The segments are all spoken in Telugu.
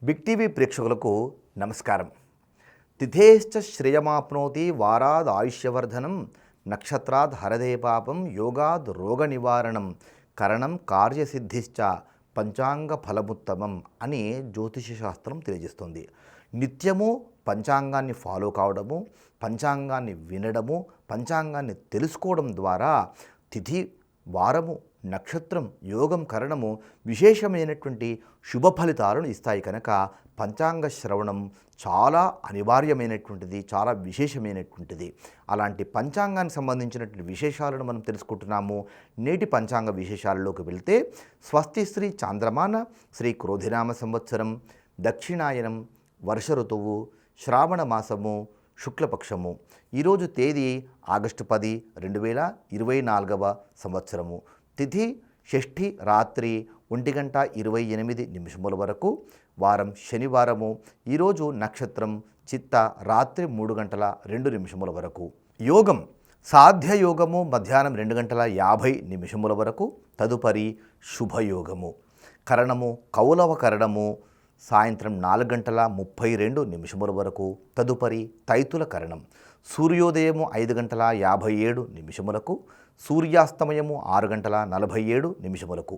బిగ్ టీవీ ప్రేక్షకులకు నమస్కారం. తిథేశ్చ శ్రేయమాప్నోతి వారాద్ ఆయుష్యవర్ధనం నక్షత్రాద్ హరదే పాపం యోగాద్ రోగ నివారణం కరణం కార్యసిద్ధిశ్చ పంచాంగ ఫలముత్తమం అని జ్యోతిష శాస్త్రం తెలియజేస్తుంది. నిత్యము పంచాంగాన్ని ఫాలో కావడము, పంచాంగాన్ని వినడము, పంచాంగాన్ని తెలుసుకోవడం ద్వారా తిథి, వారము, నక్షత్రం, యోగం, కరణము విశేషమైనటువంటి శుభ ఫలితాలను ఇస్తాయి. కనుక పంచాంగ శ్రవణం చాలా అనివార్యమైనటువంటిది, చాలా విశేషమైనటువంటిది. అలాంటి పంచాంగానికి సంబంధించినటువంటి విశేషాలను మనం తెలుసుకుంటున్నాము. నేటి పంచాంగ విశేషాలలోకి వెళ్తే స్వస్తి శ్రీ చాంద్రమాన శ్రీ క్రోధినామ సంవత్సరం, దక్షిణాయనం, వర్ష ఋతువు, శ్రావణ మాసము, శుక్లపక్షము. ఈరోజు తేదీ ఆగస్టు 10, 2024 సంవత్సరము. తిథి షష్ఠి రాత్రి 1:28 వరకు. వారం శనివారము. ఈరోజు నక్షత్రం చిత్త రాత్రి 3:02 వరకు. యోగం సాధ్యయోగము మధ్యాహ్నం 2:50 వరకు. తదుపరి శుభయోగము. కరణము కౌలవ కరణము సాయంత్రం 4:32 వరకు. తదుపరి తైతుల కరణం. సూర్యోదయము 5:57 సూర్యాస్తమయము 6:47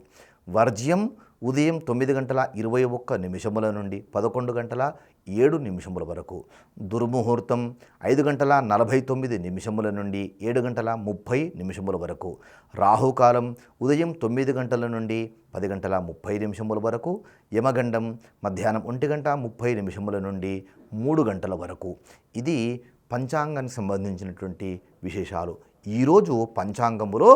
వర్జ్యం ఉదయం 9:21 నుండి 11:07 వరకు. దుర్ముహూర్తం 5:49 నుండి 7:30 వరకు. రాహుకాలం ఉదయం 9 గంటల నుండి 10:30 వరకు. యమగండం మధ్యాహ్నం 1:30 నుండి 3 గంటల వరకు. ఇది పంచాంగానికి సంబంధించినటువంటి విశేషాలు. ఈరోజు పంచాంగములో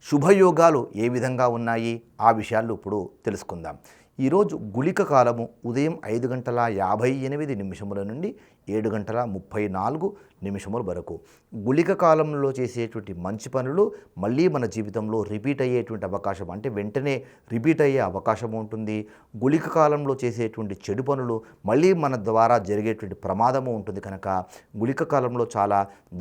శుభయోగాలు ఏ విధంగా ఉన్నాయి ఆ విషయాలు ఇప్పుడు తెలుసుకుందాం. ఈరోజు గుళిక కాలము ఉదయం 5:58 నుండి 7:34 వరకు. గుళిక కాలంలో చేసేటువంటి మంచి పనులు మళ్ళీ మన జీవితంలో రిపీట్ అయ్యేటువంటి అవకాశం, అంటే వెంటనే రిపీట్ అయ్యే అవకాశం ఉంటుంది. గుళిక కాలంలో చేసేటువంటి చెడు పనులు మళ్ళీ మన ద్వారా జరిగేటువంటి ప్రమాదము ఉంటుంది. కనుక గుళిక కాలంలో చాలా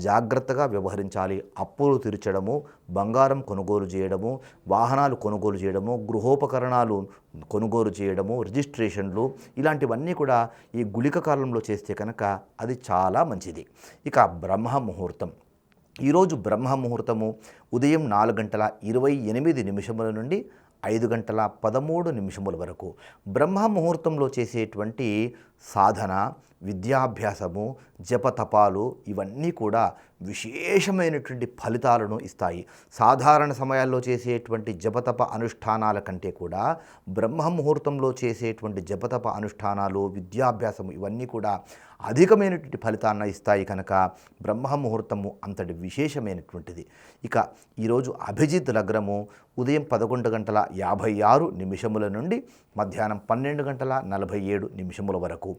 జాగ్రత్తగా వ్యవహరించాలి. అప్పులు తీర్చడము, బంగారం కొనుగోలు చేయడము, వాహనాలు కొనుగోలు చేయడము, గృహోపకరణాలు కొనుగోలు చేయడము, రిజిస్ట్రేషన్లు, ఇలాంటివన్నీ కూడా ఈ గుళిక కాలంలో చేస్తే కనుక అది చాలా మంచిది. ఇక బ్రహ్మ ముహూర్తం. ఈరోజు బ్రహ్మ ముహూర్తము ఉదయం 4:28 నుండి 5:13 వరకు. బ్రహ్మ ముహూర్తంలో చేసేటువంటి సాధన, విద్యాభ్యాసము, జపతపాలు ఇవన్నీ కూడా విశేషమైనటువంటి ఫలితాలను ఇస్తాయి. సాధారణ సమయాల్లో చేసేటువంటి జపతప అనుష్ఠానాల కంటే కూడా బ్రహ్మ ముహూర్తంలో చేసేటువంటి జపతప అనుష్ఠానాలు, విద్యాభ్యాసము ఇవన్నీ కూడా అధికమైనటువంటి ఫలితాన్ని ఇస్తాయి. కనుక బ్రహ్మ ముహూర్తము అంతటి విశేషమైనటువంటిది. ఇక ఈరోజు అభిజిత్ లగ్నము ఉదయం 11:56 నుండి మధ్యాహ్నం 12:47 వరకు.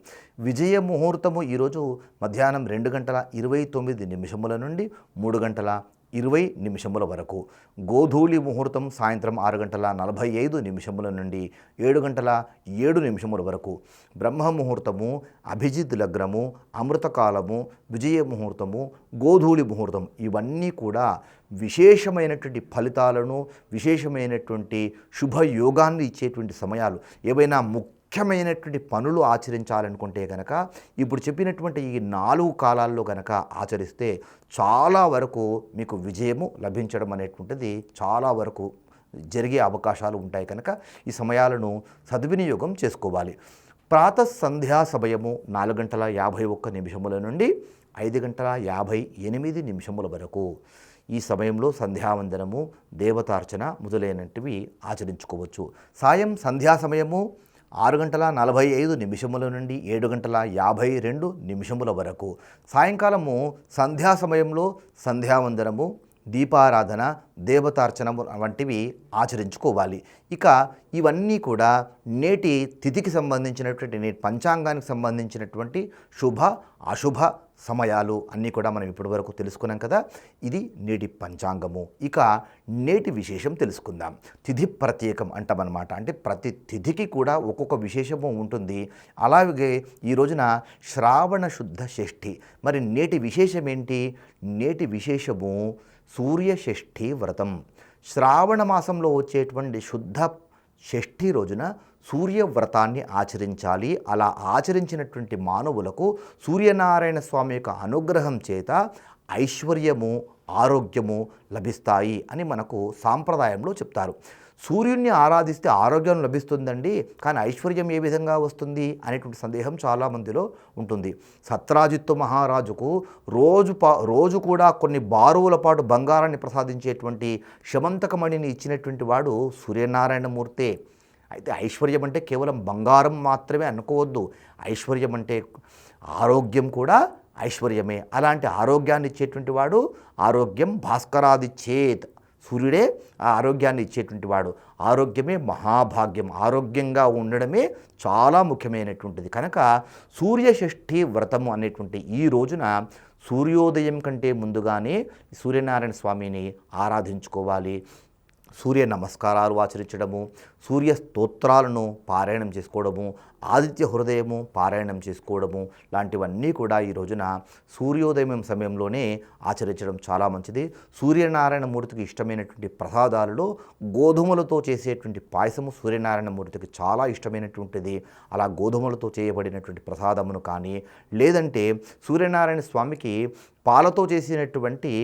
విజయ ముహూర్తము ఈరోజు మధ్యాహ్నం 2:29 నుండి 3:20 వరకు. గోధూళి ముహూర్తం సాయంత్రం 6:45 నుండి 7:07 వరకు. బ్రహ్మ ముహూర్తము, అభిజిత్ లగ్నము, అమృతకాలము, విజయ ముహూర్తము, గోధూళి ముహూర్తం ఇవన్నీ కూడా విశేషమైనటువంటి ఫలితాలను, విశేషమైనటువంటి శుభయోగాన్ని ఇచ్చేటువంటి సమయాలు. ఏవైనా ముఖ్యమైనటువంటి పనులు ఆచరించాలనుకుంటే కనుక ఇప్పుడు చెప్పినటువంటి ఈ 4 కాలాల్లో కనుక ఆచరిస్తే చాలా వరకు మీకు విజయము లభించడం అనేటువంటిది చాలా వరకు జరిగే అవకాశాలు ఉంటాయి. కనుక ఈ సమయాలను సద్వినియోగం చేసుకోవాలి. ప్రాతః సంధ్యా సమయము 4:51 నుండి 5:58 వరకు. ఈ సమయంలో సంధ్యావందనము, దేవతార్చన మొదలైనటివి ఆచరించుకోవచ్చు. సాయం సంధ్యా సమయము 6:45 నుండి 7:52 వరకు. సాయంకాలము సంధ్యా సమయంలో సంధ్యావందనము, దీపారాధన, దేవతార్చన వంటివి ఆచరించుకోవాలి. ఇక ఇవన్నీ కూడా నేటి తిథికి సంబంధించినటువంటి, నేటి పంచాంగానికి సంబంధించినటువంటి శుభ అశుభ సమయాలు అన్నీ కూడా మనం ఇప్పటివరకు తెలుసుకున్నాం కదా. ఇది నేటి పంచాంగము. ఇక నేటి విశేషం తెలుసుకుందాం. తిథి ప్రత్యేకం అంటామన్నమాట. అంటే ప్రతి తిథికి కూడా ఒక్కొక్క విశేషము ఉంటుంది. అలాగే ఈ రోజున శ్రావణ శుద్ధ షష్ఠి. మరి నేటి విశేషం ఏంటి? నేటి విశేషము సూర్య షష్ఠి వ్రతం. శ్రావణ మాసంలో వచ్చేటువంటి శుద్ధ షష్ఠి రోజున సూర్యవ్రతాన్ని ఆచరించాలి. అలా ఆచరించినటువంటి మానవులకు సూర్యనారాయణ స్వామి యొక్క అనుగ్రహం చేత ఐశ్వర్యము, ఆరోగ్యము లభిస్తాయి అని మనకు సాంప్రదాయంలో చెప్తారు. సూర్యుడిని ఆరాధిస్తే ఆరోగ్యం లభిస్తుందండి, కానీ ఐశ్వర్యం ఏ విధంగా వస్తుంది అనేటువంటి సందేహం చాలామందిలో ఉంటుంది. సత్రాజిత్తు మహారాజుకు రోజు కూడా కొన్ని బారువుల పాటు బంగారాన్ని ప్రసాదించేటువంటి శమంతకమణిని ఇచ్చినటువంటి వాడు సూర్యనారాయణమూర్తే. అయితే ఐశ్వర్యం అంటే కేవలం బంగారం మాత్రమే అనుకోవద్దు. ఐశ్వర్యం అంటే ఆరోగ్యం కూడా ఐశ్వర్యమే. అలాంటి ఆరోగ్యాన్ని ఇచ్చేటువంటి వాడు ఆరోగ్యం భాస్కరాదిచ్చేత్, సూర్యుడే ఆ ఆరోగ్యాన్ని ఇచ్చేటువంటి వాడు. ఆరోగ్యమే మహాభాగ్యం. ఆరోగ్యంగా ఉండడమే చాలా ముఖ్యమైనటువంటిది. కనుక సూర్యషష్ఠి వ్రతము అనేటువంటి ఈ రోజున సూర్యోదయం కంటే ముందుగానే సూర్యనారాయణ స్వామిని ఆరాధించుకోవాలి. సూర్య నమస్కారాలు ఆచరించడము, సూర్య స్తోత్రాలను పారాయణం చేసుకోవడము, ఆదిత్య హృదయము పారాయణం చేసుకోవడము లాంటివన్నీ కూడా ఈ రోజున సూర్యోదయం సమయంలోనే ఆచరించడం చాలా మంచిది. సూర్యనారాయణ మూర్తికి ఇష్టమైనటువంటి ప్రసాదాలలో గోధుమలతో చేసేటువంటి పాయసము సూర్యనారాయణ మూర్తికి చాలా ఇష్టమైనటువంటిది. అలా గోధుమలతో చేయబడినటువంటి ప్రసాదమును కానీ, లేదంటే సూర్యనారాయణ స్వామికి పాలతో చేసినటువంటి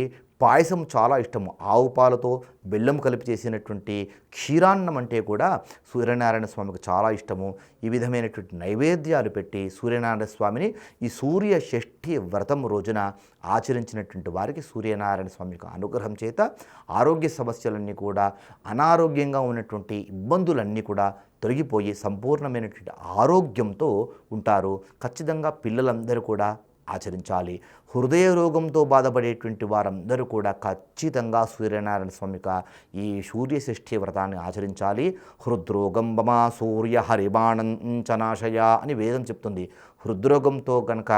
పాయసం చాలా ఇష్టము. ఆవు పాలతో బెల్లం కలిపి చేసినటువంటి క్షీరాన్నం అంటే కూడా సూర్యనారాయణ స్వామికి చాలా ఇష్టము. ఈ విధమైనటువంటి నైవేద్యాలు పెట్టి సూర్యనారాయణ స్వామిని ఈ సూర్య షష్ఠి వ్రతం రోజున ఆచరించినటువంటి వారికి సూర్యనారాయణ స్వామి యొక్క అనుగ్రహం చేత ఆరోగ్య సమస్యలన్నీ కూడా, అనారోగ్యంగా ఉన్నటువంటి ఇబ్బందులన్నీ కూడా తొలగిపోయి సంపూర్ణమైనటువంటి ఆరోగ్యంతో ఉంటారు. ఖచ్చితంగా పిల్లలందరూ కూడా ఆచరించాలి. హృదయ రోగంతో బాధపడేటువంటి వారందరూ కూడా ఖచ్చితంగా సూర్యనారాయణ స్వామిక ఈ సూర్యషష్ఠి వ్రతాన్ని ఆచరించాలి. హృద్రోగం బమా సూర్య హరిబాణంచనాశయ అని వేదం చెప్తుంది. హృద్రోగంతో కనుక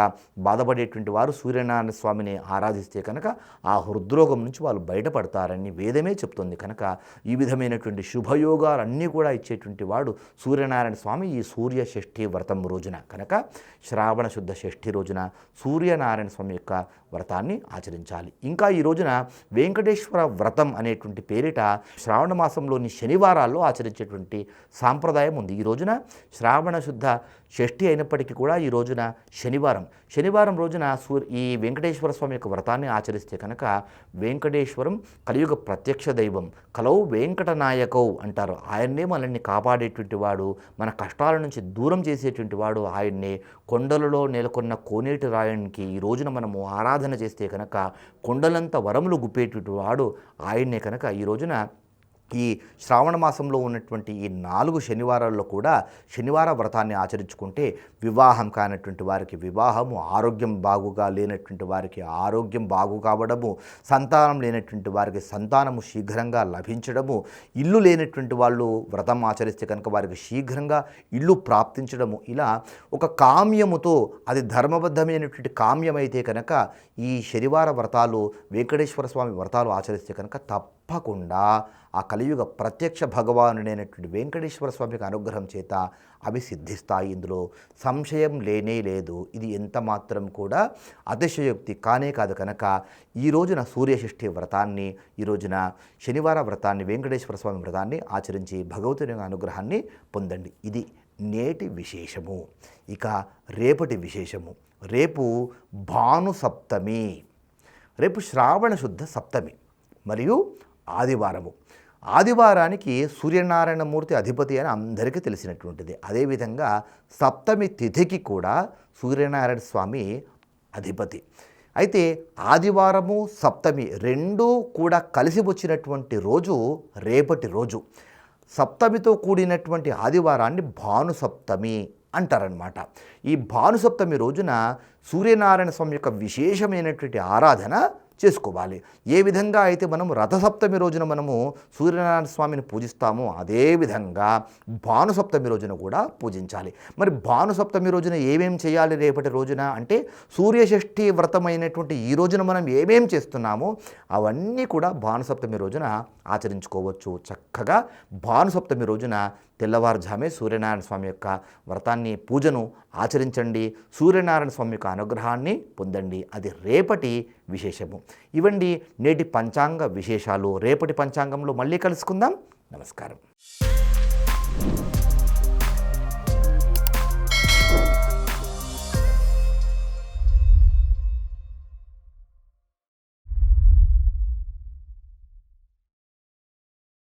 బాధపడేటువంటి వారు సూర్యనారాయణ స్వామిని ఆరాధిస్తే కనుక ఆ హృద్రోగం నుంచి వాళ్ళు బయటపడతారని వేదమే చెప్తుంది. కనుక ఈ విధమైనటువంటి శుభయోగాలన్నీ కూడా ఇచ్చేటువంటి వాడు సూర్యనారాయణ స్వామి ఈ సూర్య షష్ఠి వ్రతం రోజున. కనుక శ్రావణ శుద్ధ షష్ఠి రోజున సూర్యనారాయణ స్వామి యొక్క వ్రతాన్ని ఆచరించాలి. ఇంకా ఈ రోజున వెంకటేశ్వర వ్రతం అనేటువంటి పేరిట శ్రావణ మాసంలోని శనివారాల్లో ఆచరించేటువంటి సాంప్రదాయం ఉంది. ఈ రోజున శ్రావణ శుద్ధ షష్ఠి అయినప్పటికీ కూడా ఈ రోజున శనివారం రోజున ఈ వెంకటేశ్వర స్వామి యొక్క వ్రతాన్ని ఆచరిస్తే కనుక వెంకటేశ్వరం కలియుగ ప్రత్యక్ష దైవం, కలౌ వెంకటనాయకౌ అంటారు. ఆయన్నే మనల్ని కాపాడేటువంటి వాడు, మన కష్టాల నుంచి దూరం చేసేటువంటి వాడు ఆయన్నే. కొండలలో నెలకొన్న కోనేటి రాయనికి ఈ రోజున మనము ఆరాధన చేస్తే కనుక కొండలంత వరములు గుప్పేటువంటి వాడు ఆయన్నే. కనుక ఈ రోజున ఈ శ్రావణ మాసంలో ఉన్నటువంటి ఈ 4 శనివారాల్లో కూడా శనివార వ్రతాన్ని ఆచరించుకుంటే వివాహం కానటువంటి వారికి వివాహము, ఆరోగ్యం బాగుగా లేనటువంటి వారికి ఆరోగ్యం బాగు కావడము, సంతానం లేనటువంటి వారికి సంతానము శీఘ్రంగా లభించడము, ఇల్లు లేనటువంటి వాళ్ళు వ్రతం ఆచరిస్తే కనుక వారికి శీఘ్రంగా ఇల్లు ప్రాప్తించడము, ఇలా ఒక కామ్యముతో అది ధర్మబద్ధమైనటువంటి కామ్యమైతే కనుక ఈ శనివార వ్రతాలు, వెంకటేశ్వర స్వామి వ్రతాలు ఆచరిస్తే కనుక తప్పకుండా ఆ కలియుగ ప్రత్యక్ష భగవానుడైనటువంటి వెంకటేశ్వర స్వామికి అనుగ్రహం చేత అవి సిద్ధిస్తాయి. ఇందులో సంశయం లేనే లేదు. ఇది ఎంత మాత్రం కూడా అతిశయోక్తి కానే కాదు. కనుక ఈ రోజున సూర్యషష్ఠి వ్రతాన్ని, ఈ రోజున శనివార వ్రతాన్ని, వెంకటేశ్వర స్వామి వ్రతాన్ని ఆచరించి భగవతుని అనుగ్రహాన్ని పొందండి. ఇది నేటి విశేషము. ఇక రేపటి విశేషము. రేపు భాను సప్తమి, రేపు శ్రావణ శుద్ధ సప్తమి మరియు ఆదివారము. ఆదివారానికి సూర్యనారాయణమూర్తి అధిపతి అని అందరికీ తెలిసినటువంటిది. అదేవిధంగా సప్తమి తిథికి కూడా సూర్యనారాయణ స్వామి అధిపతి. అయితే ఆదివారము సప్తమి రెండూ కూడా కలిసి వచ్చినటువంటి రోజు రేపటి రోజు. సప్తమితో కూడినటువంటి ఆదివారాన్ని భానుసప్తమి అంటారనమాట. ఈ భానుసప్తమి రోజున సూర్యనారాయణ స్వామి యొక్క విశేషమైనటువంటి ఆరాధన చేసుకోవాలి. ఏ విధంగా అయితే మనము రథసప్తమి రోజున మనము సూర్యనారాయణ స్వామిని పూజిస్తామో అదేవిధంగా భానుసప్తమి రోజున కూడా పూజించాలి. మరి భానుసప్తమి రోజున ఏమేం చేయాలి రేపటి రోజున అంటే, సూర్యషష్ఠి వ్రతమైనటువంటి ఈ రోజున మనం ఏమేం చేస్తున్నామో అవన్నీ కూడా భానుసప్తమి రోజున ఆచరించుకోవచ్చు. చక్కగా భానుసప్తమి రోజున తెల్లవారుజామే సూర్యనారాయణ స్వామి యొక్క వ్రతాన్ని, పూజను ఆచరించండి. సూర్యనారాయణ స్వామి యొక్క అనుగ్రహాన్ని పొందండి. అది రేపటి విశేషము. ఇవండి నేటి పంచాంగ విశేషాలు. రేపటి పంచాంగంలో మళ్ళీ కలుసుకుందాం. నమస్కారం.